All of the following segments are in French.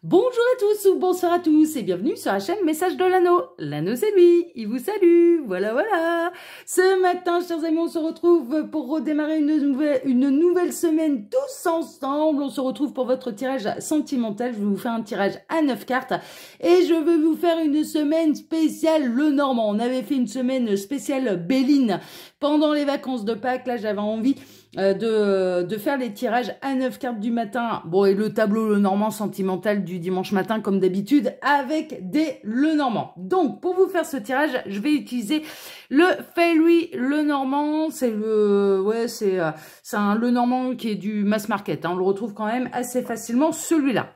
Bonjour à tous ou bonsoir à tous et bienvenue sur la chaîne Message de l'Anneau. L'Anneau c'est lui, il vous salue, voilà. Ce matin, chers amis, on se retrouve pour redémarrer une nouvelle semaine tous ensemble. On se retrouve pour votre tirage sentimental. Je vais vous faire un tirage à 9 cartes et je vais vous faire une semaine spéciale Le Normand. On avait fait une semaine spéciale Béline pendant les vacances de Pâques. Là, j'avais envie de faire les tirages à 9 cartes du matin. Bon, et le tableau Le Normand sentimental du dimanche matin, comme d'habitude, avec des Le Normand. Donc, pour vous faire ce tirage, je vais utiliser le Fairy Le Normand. C'est un Le Normand qui est du mass market. Hein. On le retrouve quand même assez facilement, celui-là.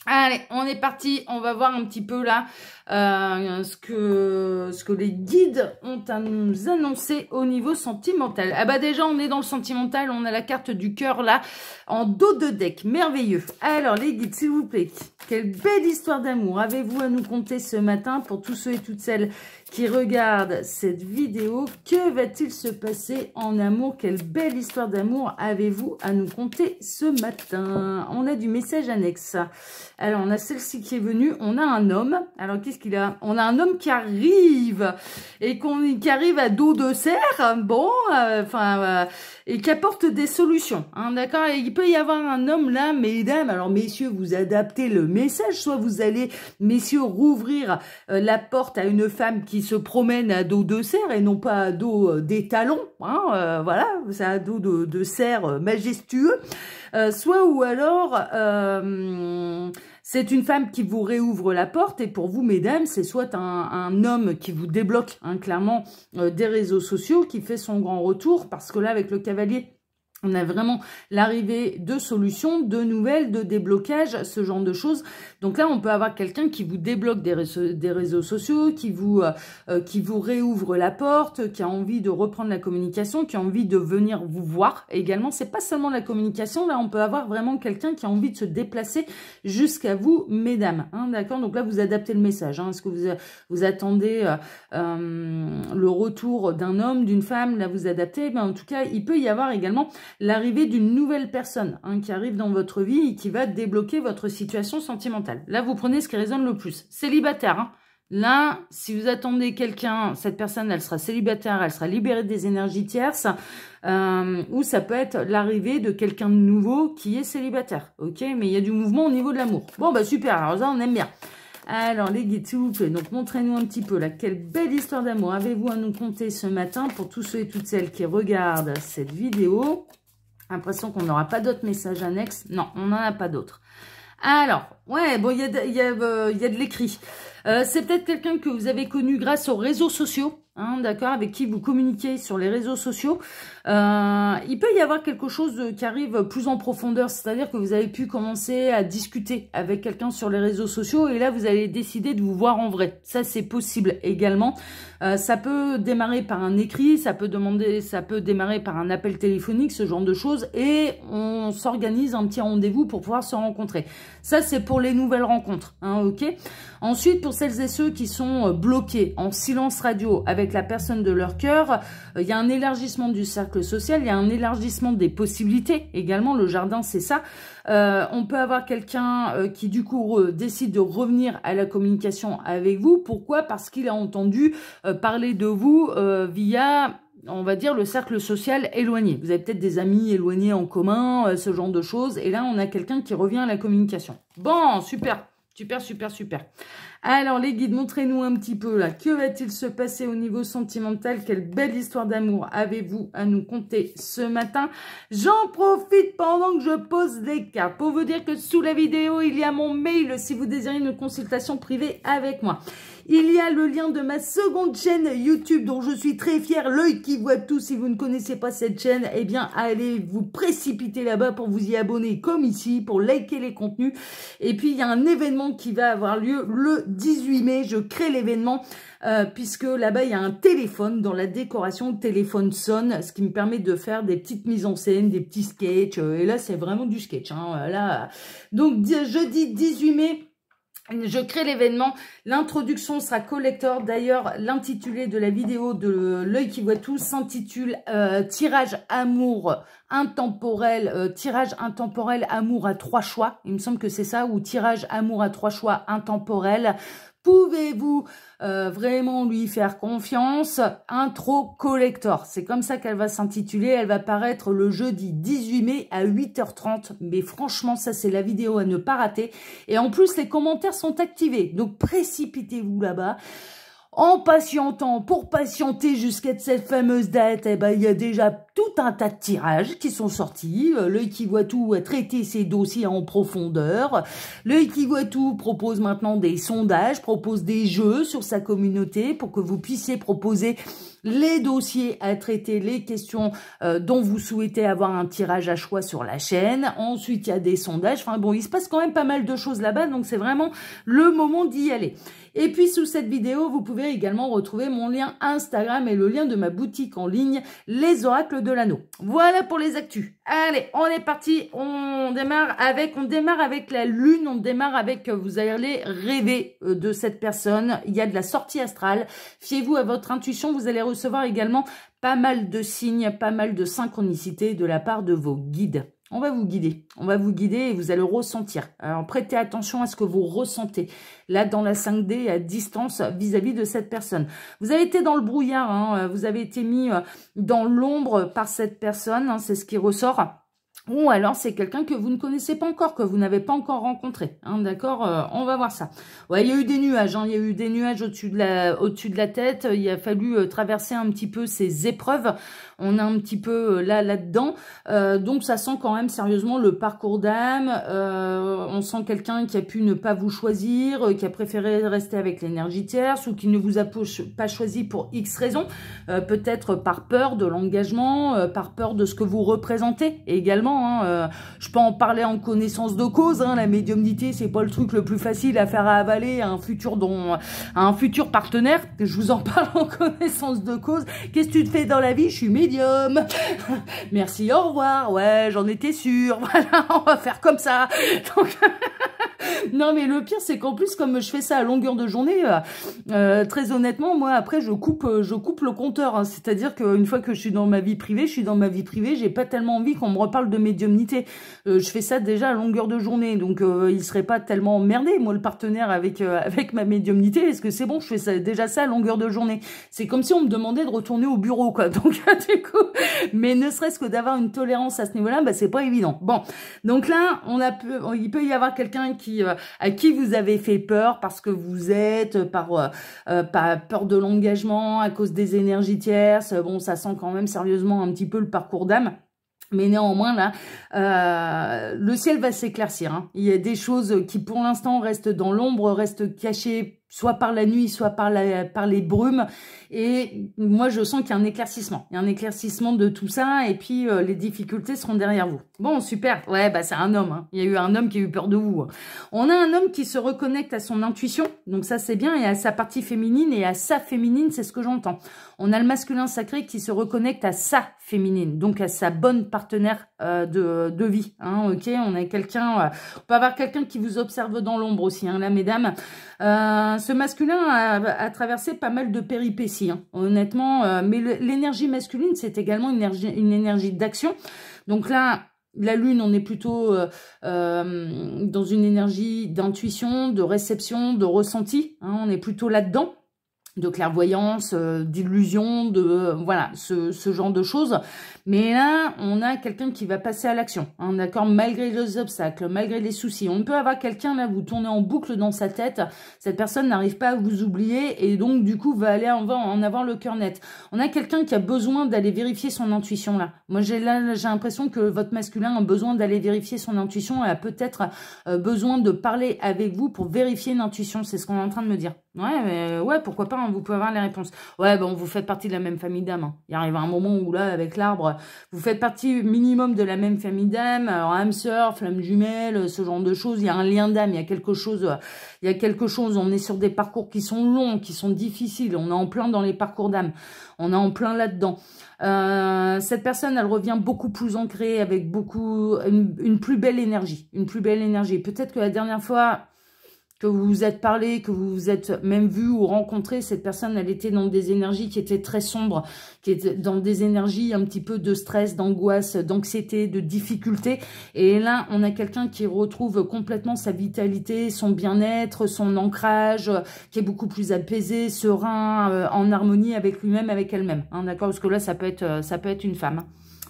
Allez, on est parti. On va voir un petit peu là ce que les guides ont à nous annoncer au niveau sentimental. Ah bah déjà, on est dans le sentimental. On a la carte du cœur là en dos de deck. Merveilleux. Alors les guides, s'il vous plaît, quelle belle histoire d'amour avez-vous à nous conter ce matin pour tous ceux et toutes celles qui regardent cette vidéo? Que va-t-il se passer en amour? Quelle belle histoire d'amour avez-vous à nous conter ce matin? On a du message annexe. Alors, on a celle-ci qui est venue. On a un homme. Alors, qu'est-ce qu'il a? On a un homme qui arrive et qui arrive à dos de cerf. Bon, et qui apporte des solutions. Hein, d'accord? Et il peut y avoir un homme là, mesdames. Alors, messieurs, vous adaptez le message. Soit vous allez, messieurs, rouvrir la porte à une femme qui se promène à dos de cerf et non pas à dos des talons. Hein, voilà, c'est à dos de cerf majestueux. Soit ou alors... c'est une femme qui vous réouvre la porte et pour vous, mesdames, c'est soit un homme qui vous débloque, hein, clairement, des réseaux sociaux, qui fait son grand retour, parce que là, avec le cavalier, on a vraiment l'arrivée de solutions, de nouvelles, de déblocage, ce genre de choses. Donc là, on peut avoir quelqu'un qui vous débloque des réseaux sociaux, qui vous réouvre la porte, qui a envie de reprendre la communication, qui a envie de venir vous voir également. C'est pas seulement la communication, là, on peut avoir vraiment quelqu'un qui a envie de se déplacer jusqu'à vous, mesdames. Hein, d'accord? Donc là, vous adaptez le message. Hein. Est-ce que vous attendez le retour d'un homme, d'une femme? Là, vous adaptez. Ben, en tout cas, il peut y avoir également l'arrivée d'une nouvelle personne, hein, qui arrive dans votre vie et qui va débloquer votre situation sentimentale. Là, vous prenez ce qui résonne le plus. Célibataire. Hein. Là, si vous attendez quelqu'un, cette personne, elle sera célibataire, elle sera libérée des énergies tierces, ou ça peut être l'arrivée de quelqu'un de nouveau qui est célibataire. Ok, mais il y a du mouvement au niveau de l'amour. Bon, bah super, alors ça, on aime bien. Alors, les guides, s'il vous plaît, donc montrez-nous un petit peu là, quelle belle histoire d'amour avez-vous à nous conter ce matin pour tous ceux et toutes celles qui regardent cette vidéo. L'impression qu'on n'aura pas d'autres messages annexes. Non, on n'en a pas d'autres. Alors, ouais, bon, il y a de l'écrit. C'est peut-être quelqu'un que vous avez connu grâce aux réseaux sociaux, hein, d'accord, avec qui vous communiquez sur les réseaux sociaux. Il peut y avoir quelque chose qui arrive plus en profondeur, c'est-à-dire que vous avez pu commencer à discuter avec quelqu'un sur les réseaux sociaux et là, vous allez décider de vous voir en vrai. Ça, c'est possible également. Ça peut démarrer par un écrit, ça peut démarrer par un appel téléphonique, ce genre de choses, et on s'organise un petit rendez-vous pour pouvoir se rencontrer. Ça, c'est pour les nouvelles rencontres, hein, ok? Ensuite, pour celles et ceux qui sont bloqués en silence radio avec la personne de leur cœur, il y a un élargissement du cercle social, il y a un élargissement des possibilités également. Le jardin, c'est ça. On peut avoir quelqu'un qui, du coup, décide de revenir à la communication avec vous. Pourquoi? Parce qu'il a entendu parler de vous via... on va dire le cercle social éloigné. Vous avez peut-être des amis éloignés en commun, ce genre de choses. Et là, on a quelqu'un qui revient à la communication. Bon, super. Super. Alors, les guides, montrez-nous un petit peu, là. Que va-t-il se passer au niveau sentimental? Quelle belle histoire d'amour avez-vous à nous conter ce matin? J'en profite pendant que je pose des cartes pour vous dire que sous la vidéo, il y a mon mail si vous désirez une consultation privée avec moi. Il y a le lien de ma seconde chaîne YouTube dont je suis très fière, l'œil qui voit tout. Si vous ne connaissez pas cette chaîne, eh bien, allez vous précipiter là-bas pour vous y abonner comme ici, pour liker les contenus. Et puis, il y a un événement qui va avoir lieu le 18 mai. Je crée l'événement puisque là-bas, il y a un téléphone dans la décoration. Le téléphone sonne, ce qui me permet de faire des petites mises en scène, des petits sketchs. Et là, c'est vraiment du sketch. Hein, là. Donc, jeudi 18 mai. Je crée l'événement, l'introduction sera collector. D'ailleurs, l'intitulé de la vidéo de l'œil qui voit tout s'intitule tirage amour intemporel, tirage intemporel amour à 3 choix. Il me semble que c'est ça, ou tirage amour à 3 choix intemporel. Pouvez-vous vraiment lui faire confiance? Intro collector. C'est comme ça qu'elle va s'intituler. Elle va paraître le jeudi 18 mai à 8h30. Mais franchement, ça, c'est la vidéo à ne pas rater. Et en plus, les commentaires sont activés. Donc, précipitez-vous là-bas. En patientant, pour patienter jusqu'à cette fameuse date, eh ben, il y a déjà tout un tas de tirages qui sont sortis. L'œil qui voit tout a traité ses dossiers en profondeur. L'œil qui voit tout propose maintenant des sondages, propose des jeux sur sa communauté pour que vous puissiez proposer les dossiers à traiter, les questions dont vous souhaitez avoir un tirage à choix sur la chaîne. Ensuite, il y a des sondages. Enfin bon, il se passe quand même pas mal de choses là-bas, donc c'est vraiment le moment d'y aller. Et puis, sous cette vidéo, vous pouvez également retrouver mon lien Instagram et le lien de ma boutique en ligne, Les Oracles de l'Anneau. Voilà pour les actus. Allez, on est parti. On démarre avec la lune. On démarre avec, vous allez rêver de cette personne. Il y a de la sortie astrale. Fiez-vous à votre intuition. Vous allez recevoir également pas mal de signes, pas mal de synchronicité de la part de vos guides. On va vous guider et vous allez ressentir. Alors, prêtez attention à ce que vous ressentez, là, dans la 5D, à distance, vis-à-vis de cette personne. Vous avez été dans le brouillard, hein, vous avez été mis dans l'ombre par cette personne, hein, c'est ce qui ressort. Ou alors, c'est quelqu'un que vous ne connaissez pas encore, que vous n'avez pas encore rencontré. Hein, d'accord, on va voir ça. Ouais, il y a eu des nuages. Hein, il y a eu des nuages au-dessus de la tête. Il a fallu traverser un petit peu ces épreuves. On est un petit peu là-dedans. Donc, ça sent quand même sérieusement le parcours d'âme. On sent quelqu'un qui a pu ne pas vous choisir, qui a préféré rester avec l'énergie tierce ou qui ne vous a pas choisi pour X raisons. Peut-être par peur de l'engagement, par peur de ce que vous représentez également. Hein, je peux en parler en connaissance de cause. Hein, la médiumnité, c'est pas le truc le plus facile à faire avaler à un futur partenaire. Je vous en parle en connaissance de cause. Qu'est-ce que tu te fais dans la vie? Je suis médium. Merci, au revoir. Ouais, j'en étais sûre. Voilà, on va faire comme ça. Donc... Non, mais le pire, c'est qu'en plus, comme je fais ça à longueur de journée, très honnêtement, moi, après, je coupe le compteur. Hein. C'est-à-dire qu'une fois que je suis dans ma vie privée, j'ai pas tellement envie qu'on me reparle de médiumnité. Je fais ça déjà à longueur de journée, donc il serait pas tellement emmerdé, moi, le partenaire avec ma médiumnité, parce que c'est bon, je fais ça, déjà ça à longueur de journée. C'est comme si on me demandait de retourner au bureau, quoi. Donc, du coup, mais ne serait-ce que d'avoir une tolérance à ce niveau-là, bah, c'est pas évident. Bon, donc là, il peut y avoir quelqu'un à qui vous avez fait peur parce que vous êtes par peur de l'engagement, à cause des énergies tierces. Bon, ça sent quand même sérieusement un petit peu le parcours d'âme. Mais néanmoins, là, le ciel va s'éclaircir. Hein. Il y a des choses qui, pour l'instant, restent dans l'ombre, restent cachées, soit par la nuit, soit par les brumes. Et moi, je sens qu'il y a un éclaircissement. Il y a un éclaircissement de tout ça. Et puis, les difficultés seront derrière vous. Bon, super. Ouais, bah c'est un homme. Hein. Il y a eu un homme qui a eu peur de vous. Hein. On a un homme qui se reconnecte à son intuition. Donc ça, c'est bien. Et à sa partie féminine et à sa féminine, c'est ce que j'entends. On a le masculin sacré qui se reconnecte à sa féminine. Donc à sa bonne partenaire de vie. Hein, ok, on a quelqu'un... on peut avoir quelqu'un qui vous observe dans l'ombre aussi, hein, là, mesdames. Ce masculin a traversé pas mal de péripéties, hein, honnêtement. Mais l'énergie masculine, c'est également une énergie d'action. Donc là, la lune, on est plutôt dans une énergie d'intuition, de réception, de ressenti. Hein, on est plutôt là-dedans. De clairvoyance, d'illusion, voilà, ce genre de choses. Mais là, on a quelqu'un qui va passer à l'action, hein, d'accord, malgré les obstacles, malgré les soucis. On peut avoir quelqu'un, là, vous tournez en boucle dans sa tête, cette personne n'arrive pas à vous oublier et donc, du coup, va aller en avoir le cœur net. On a quelqu'un qui a besoin d'aller vérifier son intuition, là. Moi, j'ai l'impression que votre masculin a besoin d'aller vérifier son intuition et a peut-être besoin de parler avec vous pour vérifier l'intuition. C'est ce qu'on est en train de me dire. Ouais, mais ouais, pourquoi pas, hein, vous pouvez avoir les réponses. Ouais, bon, vous faites partie de la même famille d'âmes. Hein. Il arrive un moment où, là, avec l'arbre, vous faites partie minimum de la même famille d'âmes. Alors, âme sœur, flamme jumelle, ce genre de choses. Il y a un lien d'âme, il y a quelque chose. On est sur des parcours qui sont longs, qui sont difficiles. On est en plein dans les parcours d'âme. On est en plein là-dedans. Cette personne, elle revient beaucoup plus ancrée, avec une plus belle énergie. Une plus belle énergie. Peut-être que la dernière fois... que vous vous êtes parlé, que vous vous êtes même vu ou rencontré, cette personne, elle était dans des énergies qui étaient très sombres, qui étaient dans des énergies un petit peu de stress, d'angoisse, d'anxiété, de difficulté. Et là, on a quelqu'un qui retrouve complètement sa vitalité, son bien-être, son ancrage, qui est beaucoup plus apaisé, serein, en harmonie avec lui-même, avec elle-même. Hein, d'accord? Parce que là, ça peut être une femme.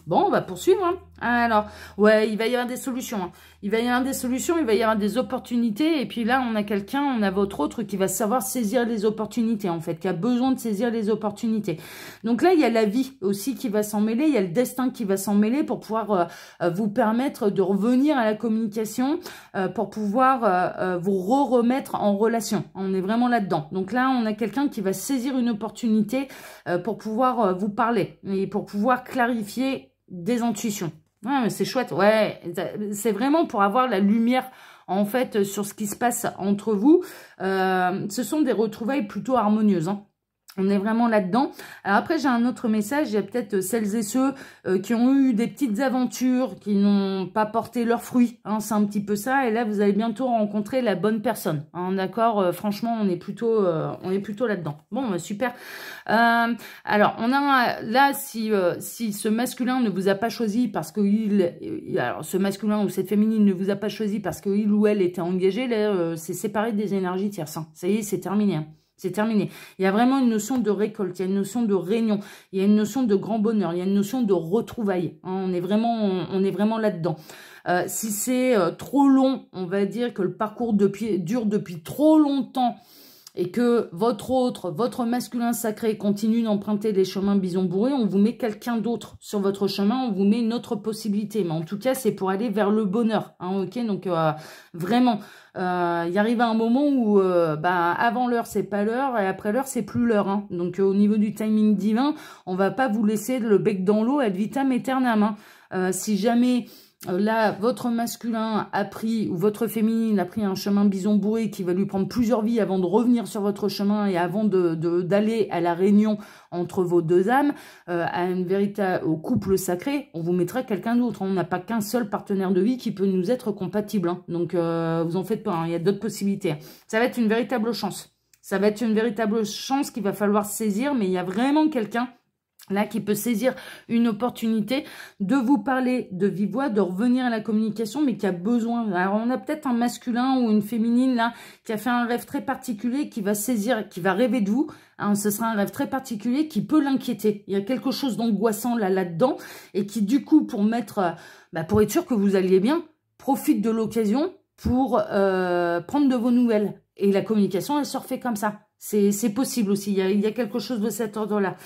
Bon, on va poursuivre. Hein. Alors, ouais, il va y avoir des solutions. Hein. Il va y avoir des solutions, il va y avoir des opportunités. Et puis là, on a quelqu'un, on a votre autre qui va savoir saisir les opportunités, en fait, qui a besoin de saisir les opportunités. Donc là, il y a la vie aussi qui va s'en mêler. Il y a le destin qui va s'en mêler pour pouvoir vous permettre de revenir à la communication, pour pouvoir vous remettre en relation. On est vraiment là-dedans. Donc là, on a quelqu'un qui va saisir une opportunité pour pouvoir vous parler et pour pouvoir clarifier des intuitions. Ouais, mais c'est chouette. Ouais, c'est vraiment pour avoir la lumière, en fait, sur ce qui se passe entre vous. Ce sont des retrouvailles plutôt harmonieuses, hein. On est vraiment là-dedans. Alors après, j'ai un autre message. Il y a peut-être celles et ceux qui ont eu des petites aventures, qui n'ont pas porté leurs fruits. Hein, c'est un petit peu ça. Et là, vous allez bientôt rencontrer la bonne personne. Hein, d'accord. Franchement, on est plutôt là-dedans. Bon, super. Alors, on a là, si ce masculin ne vous a pas choisi parce que alors ce masculin ou cette féminine ne vous a pas choisi parce que il ou elle était engagé, là, c'est séparé des énergies tierces. Hein. Ça y est, c'est terminé. Hein. C'est terminé. Il y a vraiment une notion de récolte, il y a une notion de réunion, il y a une notion de grand bonheur, il y a une notion de retrouvailles. Hein, on est vraiment là-dedans. Si c'est trop long, on va dire que le parcours dure depuis trop longtemps et que votre masculin sacré continue d'emprunter les chemins bison bourré, on vous met quelqu'un d'autre sur votre chemin, on vous met une autre possibilité. Mais en tout cas, c'est pour aller vers le bonheur. Hein, ok, donc vraiment, il arrive un moment où avant l'heure, c'est pas l'heure, et après l'heure, c'est plus l'heure. Hein. Donc au niveau du timing divin, on va pas vous laisser le bec dans l'eau ad vitam aeternam. Hein. Si jamais... Là, votre masculin a pris, ou votre féminine a pris un chemin bison bourré qui va lui prendre plusieurs vies avant de revenir sur votre chemin et avant d'aller à la réunion entre vos deux âmes, au couple sacré, on vous mettra quelqu'un d'autre. On n'a pas qu'un seul partenaire de vie qui peut nous être compatible. Hein. Donc, vous en faites pas, hein, il y a d'autres possibilités. Ça va être une véritable chance. Ça va être une véritable chance qu'il va falloir saisir, mais il y a vraiment quelqu'un là qui peut saisir une opportunité de vous parler de vive voix, de revenir à la communication, mais qui a besoin. Alors on a peut-être un masculin ou une féminine là qui a fait un rêve très particulier, qui va saisir, qui va rêver de vous. Hein, ce sera un rêve très particulier qui peut l'inquiéter. Il y a quelque chose d'angoissant là-dedans et qui du coup pour pour être sûr que vous alliez bien, profite de l'occasion pour prendre de vos nouvelles. Et la communication, elle se refait comme ça. C'est possible aussi. Il y a quelque chose de cet ordre-là.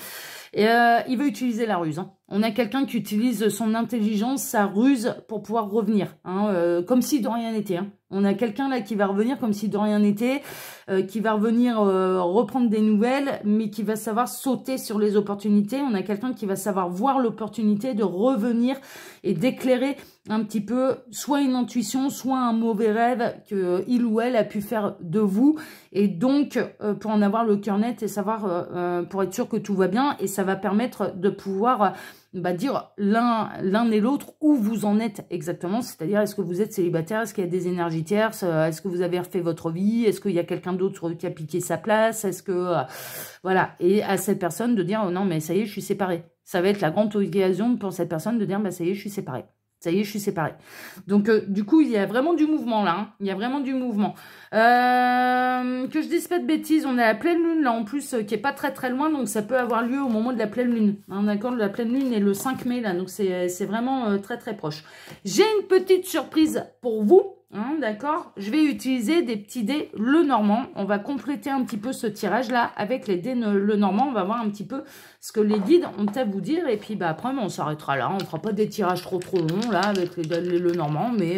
Et il veut utiliser la ruse. Hein. On a quelqu'un qui utilise son intelligence, sa ruse pour pouvoir revenir. Hein, comme si de rien n'était. Hein. On a quelqu'un là qui va revenir comme si de rien n'était, qui va revenir reprendre des nouvelles, mais qui va savoir sauter sur les opportunités. On a quelqu'un qui va savoir voir l'opportunité de revenir et d'éclairer un petit peu soit une intuition, soit un mauvais rêve que il ou elle a pu faire de vous. Et donc, pour en avoir le cœur net et savoir, pour être sûr que tout va bien, et ça va permettre de pouvoir dire l'un et l'autre où vous en êtes exactement, c'est-à-dire est-ce que vous êtes célibataire, est-ce qu'il y a des énergies tierces, est-ce que vous avez refait votre vie, est-ce qu'il y a quelqu'un d'autre qui a piqué sa place, est-ce que... voilà, et à cette personne de dire oh, non mais ça y est, je suis séparée. Ça va être la grande occasion pour cette personne de dire ça y est, je suis séparée. Ça y est, je suis séparée. Donc, du coup, il y a vraiment du mouvement, là. Hein. Il y a vraiment du mouvement. Que je dise pas de bêtises, on a la pleine lune, là, en plus, qui est pas très, très loin. Donc, ça peut avoir lieu au moment de la pleine lune. Hein, d'accord, la pleine lune est le 5 mai, là. Donc, c'est vraiment très, très proche. J'ai une petite surprise pour vous. Hein, d'accord, je vais utiliser des petits dés Lenormand. On va compléter un petit peu ce tirage-là avec les dés Lenormand. On va voir un petit peu ce que les guides ont à vous dire. Et puis, après, on s'arrêtera là. On ne fera pas des tirages trop longs, là, avec les dés Lenormand. Mais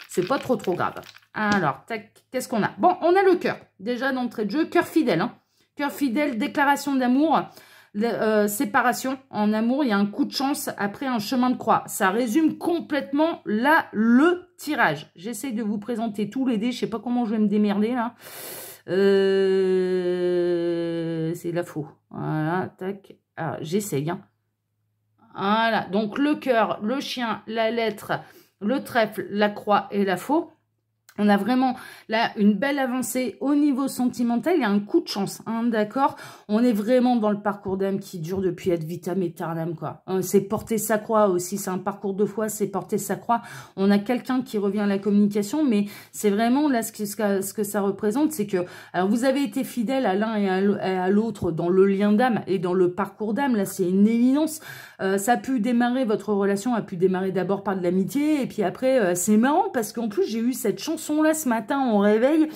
c'est pas trop grave. Alors, tac, qu'est-ce qu'on a? Bon, on a le cœur. Déjà, d'entrée de jeu, cœur fidèle. Hein. Cœur fidèle, déclaration d'amour. Séparation en amour, il y a un coup de chance après un chemin de croix. Ça résume complètement là le tirage. J'essaie de vous présenter tous les dés. Je sais pas comment je vais me démerder là. C'est la faux. Voilà, tac. J'essaye. Hein. Voilà, donc le cœur, le chien, la lettre, le trèfle, la croix et la faux. On a vraiment là une belle avancée au niveau sentimental. Il y a un coup de chance, hein, d'accord? On est vraiment dans le parcours d'âme qui dure depuis ad vitam aeternam, quoi. C'est porter sa croix aussi. C'est un parcours de foi, c'est porter sa croix. On a quelqu'un qui revient à la communication, mais c'est vraiment là ce que ça représente, c'est que alors vous avez été fidèle à l'un et à l'autre dans le lien d'âme et dans le parcours d'âme. Là, c'est une évidence. Ça a pu démarrer, votre relation a pu démarrer d'abord par de l'amitié, et puis après, c'est marrant parce qu'en plus, j'ai eu cette chanson-là ce matin au réveil.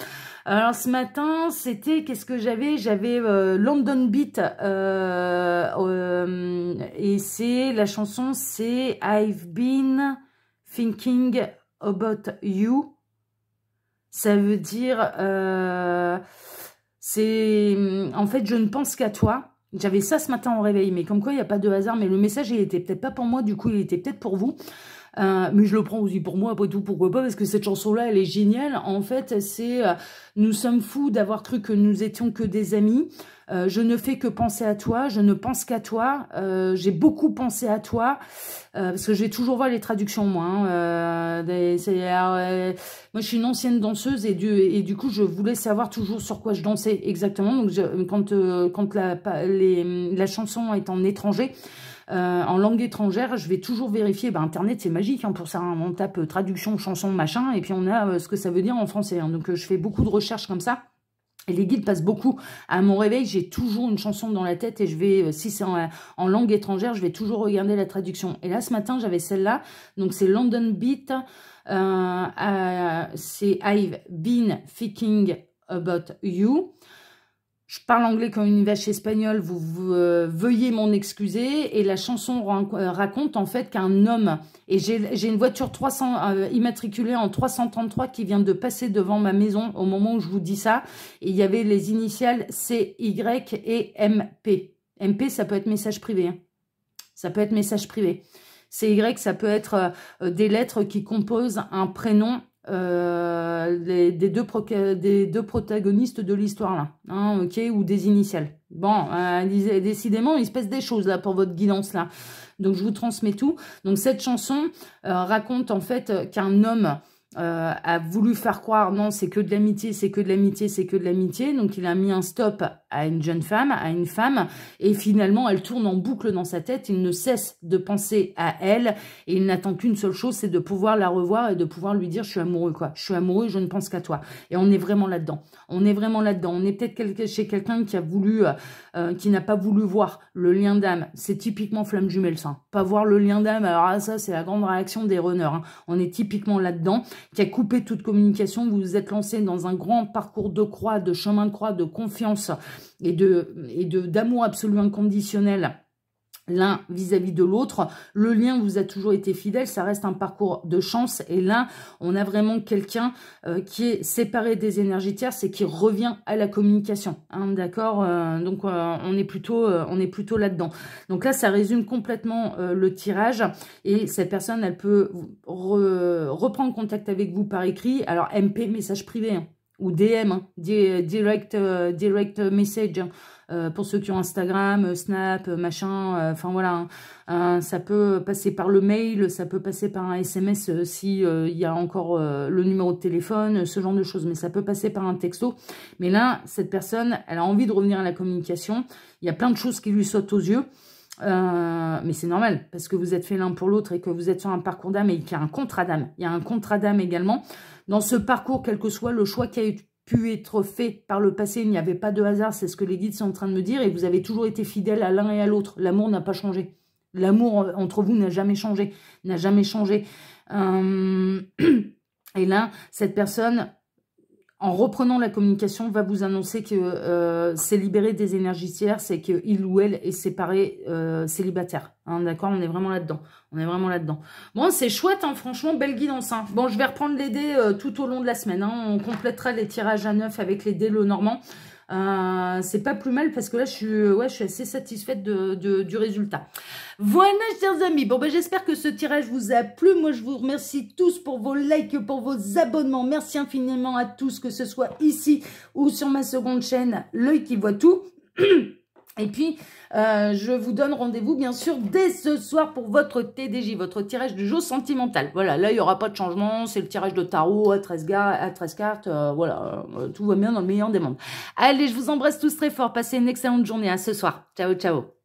Alors ce matin, c'était, qu'est-ce que j'avais? J'avais London Beat, et c'est, la chanson, c'est I've been thinking about you. Ça veut dire, c'est, en fait, je ne pense qu'à toi. J'avais ça ce matin au réveil, mais comme quoi, il n'y a pas de hasard. Mais le message, il était peut-être pas pour moi, du coup, il était peut-être pour vous. Mais je le prends aussi pour moi, après tout, pourquoi pas, parce que cette chanson-là, elle est géniale. En fait, c'est nous sommes fous d'avoir cru que nous étions que des amis. Je ne fais que penser à toi, je ne pense qu'à toi. J'ai beaucoup pensé à toi, parce que j'ai toujours vu les traductions, moi. Hein, moi, je suis une ancienne danseuse et du coup, je voulais savoir toujours sur quoi je dansais exactement. Donc, quand la chanson est en étranger, en langue étrangère, je vais toujours vérifier. Ben, Internet, c'est magique hein, pour ça. Hein. On tape traduction, chanson, machin, et puis on a ce que ça veut dire en français. Hein. Donc, je fais beaucoup de recherches comme ça. Et les guides passent beaucoup. À mon réveil, j'ai toujours une chanson dans la tête et je vais, si c'est en langue étrangère, je vais toujours regarder la traduction. Et là, ce matin, j'avais celle-là. Donc, c'est London Beat. C'est I've been thinking about you. Je parle anglais comme une vache espagnole, veuillez m'en excuser. Et la chanson raconte en fait qu'un homme, et j'ai une voiture 300 immatriculée en 333 qui vient de passer devant ma maison au moment où je vous dis ça. Et il y avait les initiales C, Y et MP. MP, ça peut être message privé. Hein. Ça peut être message privé. C, Y, ça peut être des lettres qui composent un prénom des deux protagonistes de l'histoire là, hein, ok, ou des initiales. Bon, décidément, il se passe des choses là pour votre guidance là. Donc, je vous transmets tout. Donc, cette chanson raconte en fait qu'un homme a voulu faire croire, non, c'est que de l'amitié, c'est que de l'amitié, c'est que de l'amitié. Donc, il a mis un stop à une jeune femme, à une femme, et finalement, elle tourne en boucle dans sa tête. Il ne cesse de penser à elle, et il n'attend qu'une seule chose, c'est de pouvoir la revoir et de pouvoir lui dire, je suis amoureux, quoi. Je suis amoureux, je ne pense qu'à toi. Et on est vraiment là-dedans. On est vraiment là-dedans. On est peut-être chez quelqu'un qui a voulu, qui n'a pas voulu voir le lien d'âme. C'est typiquement flamme jumelle, ça. Pas voir le lien d'âme, alors ça, c'est la grande réaction des runners. Hein. On est typiquement là-dedans. Qui a coupé toute communication, vous vous êtes lancé dans un grand parcours de croix, de chemin de croix, de confiance et d'amour absolu inconditionnel l'un vis-à-vis de l'autre. Le lien vous a toujours été fidèle, ça reste un parcours de chance. Et là, on a vraiment quelqu'un qui est séparé des énergies tierces et qui revient à la communication. Hein, d'accord, donc on est plutôt là-dedans. Donc là, ça résume complètement le tirage. Et cette personne, elle peut reprendre contact avec vous par écrit. Alors, MP, message privé, hein, ou DM, hein, direct message, hein. Pour ceux qui ont Instagram, Snap, machin, enfin voilà, hein, ça peut passer par le mail, ça peut passer par un SMS si il y a encore le numéro de téléphone, ce genre de choses, mais ça peut passer par un texto. Mais là, cette personne, elle a envie de revenir à la communication, il y a plein de choses qui lui sautent aux yeux, mais c'est normal, parce que vous êtes fait l'un pour l'autre et que vous êtes sur un parcours d'âme et qu'il y a un contrat d'âme. Il y a un contrat d'âme également. Dans ce parcours, quel que soit le choix qui a pu être fait par le passé, il n'y avait pas de hasard, c'est ce que les guides sont en train de me dire, et vous avez toujours été fidèles à l'un et à l'autre. L'amour n'a pas changé. L'amour entre vous n'a jamais changé. N'a jamais changé. Et là, cette personne, en reprenant la communication, va vous annoncer que c'est libéré des énergies tierces, c'est qu'il ou elle est séparé célibataire. Hein, d'accord, on est vraiment là-dedans. On est vraiment là-dedans. Bon, c'est chouette, hein, franchement, belle guidance. Hein. Bon, je vais reprendre les dés tout au long de la semaine. Hein. On complétera les tirages à 9 avec les dés Lenormand. C'est pas plus mal parce que là, je suis assez satisfaite du résultat. Voilà, chers amis. Bon, ben, j'espère que ce tirage vous a plu. Moi, je vous remercie tous pour vos likes, pour vos abonnements. Merci infiniment à tous, que ce soit ici ou sur ma seconde chaîne, l'œil qui voit tout. Et puis, je vous donne rendez-vous, bien sûr, dès ce soir pour votre TDJ, votre tirage du jeu sentimental. Voilà, là, il n'y aura pas de changement. C'est le tirage de tarot à 13 cartes. Voilà, tout va bien dans le meilleur des mondes. Allez, je vous embrasse tous très fort. Passez une excellente journée. À ce soir. Ciao, ciao.